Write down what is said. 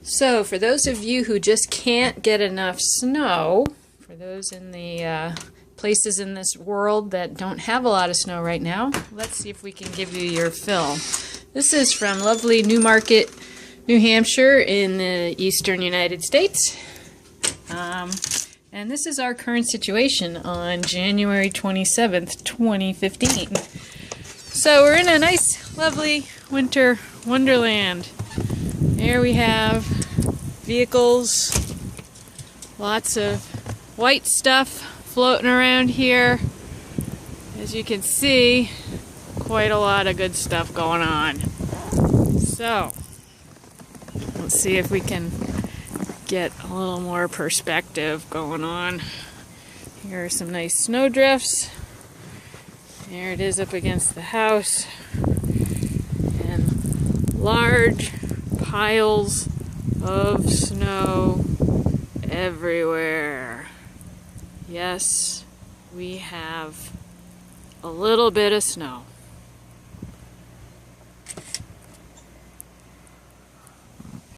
So, for those of you who just can't get enough snow, for those in the places in this world that don't have a lot of snow right now, let's see if we can give you your fill. This is from lovely Newmarket, New Hampshire in the eastern United States. And this is our current situation on January 27th, 2015. So we're in a nice, lovely winter wonderland. There we have vehicles, lots of white stuff floating around here. As you can see, quite a lot of good stuff going on. So, let's see if we can get a little more perspective going on. Here are some nice snowdrifts. There it is up against the house. And large piles of snow everywhere. Yes, we have a little bit of snow.